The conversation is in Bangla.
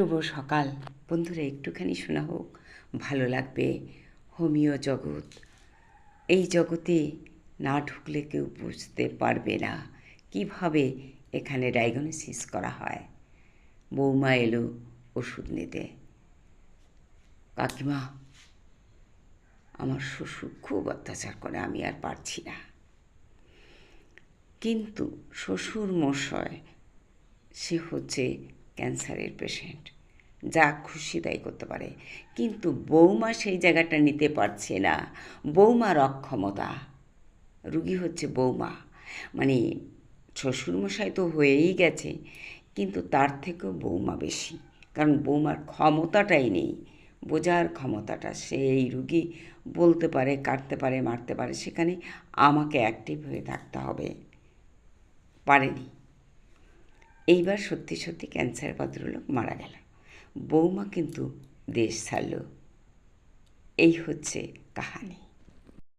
শুভ সকাল বন্ধুরা, একটুখানি শোনা হোক, ভালো লাগবে। হোমিও জগৎ, এই জগতে না ঢুকলে কেউ বুঝতে পারবে না কিভাবে এখানে ডায়াগনোসিস করা হয়। বৌমা এলো ওষুধ নিতে। কাকিমা, আমার শ্বশুর খুব অত্যাচার করে, আমি আর পারছি না। কিন্তু শ্বশুর মশাই সে হচ্ছে ক্যান্সারের পেশেন্ট, যা খুশি তাই করতে পারে, কিন্তু বৌমা সেই জায়গাটা নিতে পারছে না। বৌমার অক্ষমতা, রুগী হচ্ছে বৌমা। মানে শ্বশুরমশাই তো হয়েই গেছে, কিন্তু তার থেকেও বৌমা বেশি, কারণ বৌমার ক্ষমতাটাই নেই, বোঝার ক্ষমতাটা। সেই রুগী বলতে পারে, কাটতে পারে, মারতে পারে, সেখানে আমাকে অ্যাক্টিভ হয়ে থাকতে হবে, পারেনি। এইবার সত্যি সত্যি ক্যান্সার ভদ্রলোক মারা গেল, বৌমা কিন্তু দেশ ছাড়ল। এই হচ্ছে কাহানি।